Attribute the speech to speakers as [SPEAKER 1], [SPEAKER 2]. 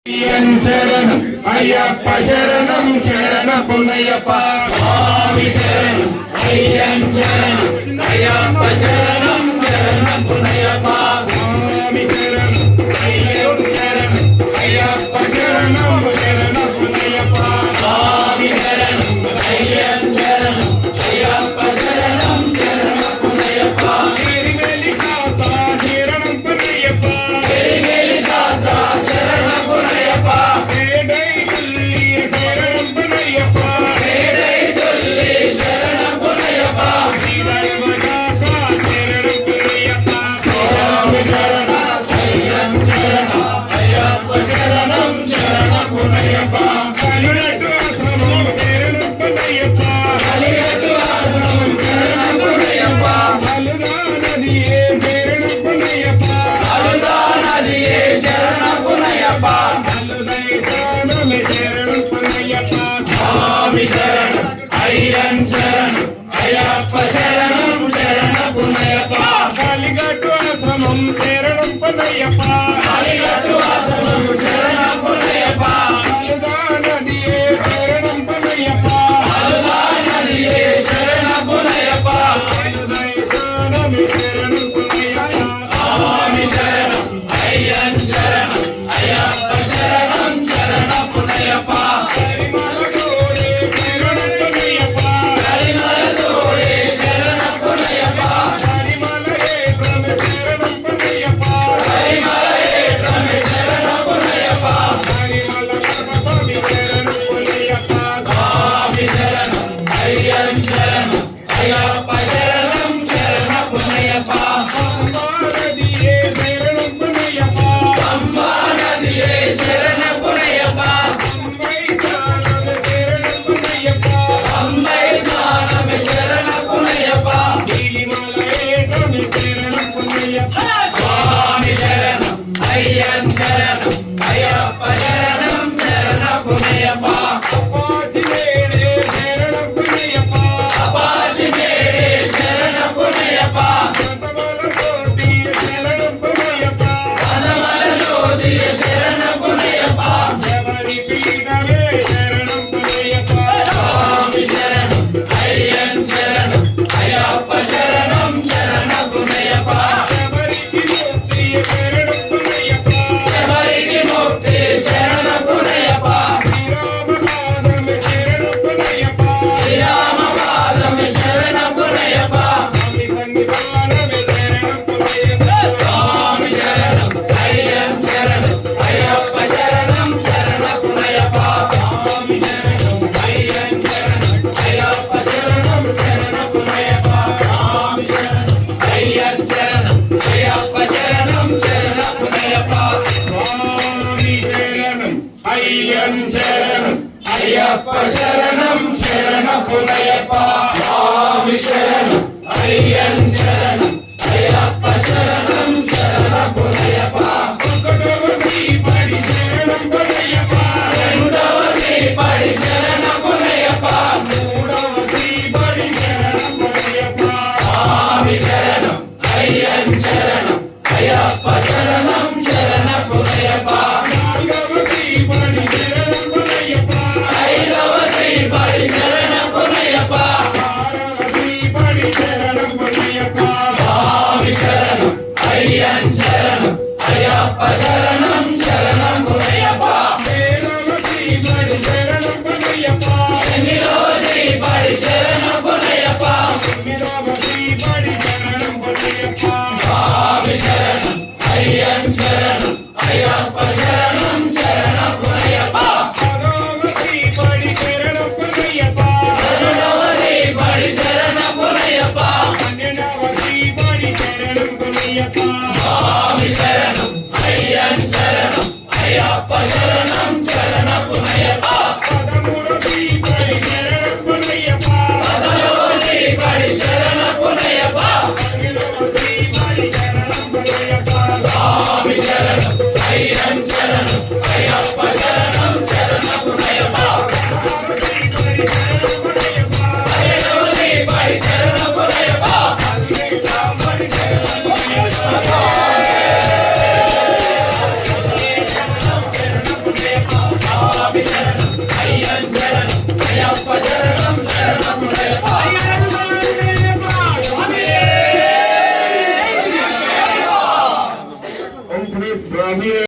[SPEAKER 1] శరణం అయ్యప్ప శరణం శరణ పుణ్యప్ప స్వామి శరణం అయ్యన్ శరణం అయ్యప్ప శరణం శరణ పుణ్యప్ప స్వామి శరణం అయ్యన్ శరణం అయ్యప్ప శరణం శరణ పుణ్యప్ప స్వామి శరణం అయ్యన్ శరణం అయ్యప్ప శరణం శరణ పుణ్యప్ప గిరిగలి శాస్త్ర శరణం పుణ్యప్ప గిరిగలి శాస్త్ర శరణ పుణ్యప్ప స్వామి శరణం అయ్యన్ శరణం అయ్యప్ప శరణం శరణ పుణ్యప్ప కలిగట్టు ఆశ్రమం శరణం పుణ్యప్ప కలిగట్టు ఆశ్రమం శరణ పుణ్యప్ప అలుదా నదియే శరణం పుణ్యప్ప అలుదా నదియే శరణ పుణ్యప్ప అలుదై శరణం శరణం పుణ్యప్ప స్వామి శరణం అయ్యన్ శరణం అయ్యప్ప శరణం శరణ పుణ్యప్ప అయ్యప్ప శరణం శరణ పుణ్యప్ప స్వామి శరణం అయ్యన్ శరణం అయ్యప్ప శరణం శరణ పుణ్యప్ప ఒకటవ శ్రీపడి శరణం పుణ్యప్ప రెండవ శ్రీపడి శరణ పుణ్యప్ప మూడవ శ్రీపడి శరణం పుణ్యప్ప స్వామి శరణం అయ్యన్ శరణం అయ్యప్ప శరణం శరణ పుణ్యప్ప నాలుగవ శ్రీపడి శరణం పుణ్యప్ప ఐదవ శ్రీపడి శరణం పుణ్యప్ప ఆరవ శ్రీపడి శరణం పుణ్యప్ప స్వామి శరణం అయ్యన్ శరణం అయ్యప్ప శరణం శరణం పుణ్యప్ప ఏడవ శ్రీపడి శరణం పుణ్యప్ప ఎనిమిదవ శ్రీపడి శరణం పుణ్యప్ప తొమ్మిదవ శ్రీపడి శరణం పుణ్యప్ప స్వామి శరణం అయ్యన్ శరణం అయ్యప్ప శరణం శరణం పుణ్యప్ప పదవ శ్రీపడి శరణం పుణ్యప్ప పన్నెండవ శ్రీపడి శరణం పుణ్యప్ప పన్నెండవ శ్రీపడి శరణం పుణ్యప్ప స్వామి శరణం అయ్యన్ శరణం అయ్యప్ప శరణం శరణ పుణ్యప్ప పదమూడవ శ్రీపడి శరణం పుణ్యప్ప పదమూడవ శ్రీపడి శరణం పుణ్యప్ప పదిహేనవ శ్రీపడి శరణం పుణ్యప్ప స్వామి శరణం అయ్యన్ శరణం అయ్యప్ప శరణం శరణ పుణ్యప్ప పదిహేనవ శ్రీపడి శరణం పుణ్యప్ప శరణం శరణమయ్యప్ప
[SPEAKER 2] ఓం శ్రీ స్వామి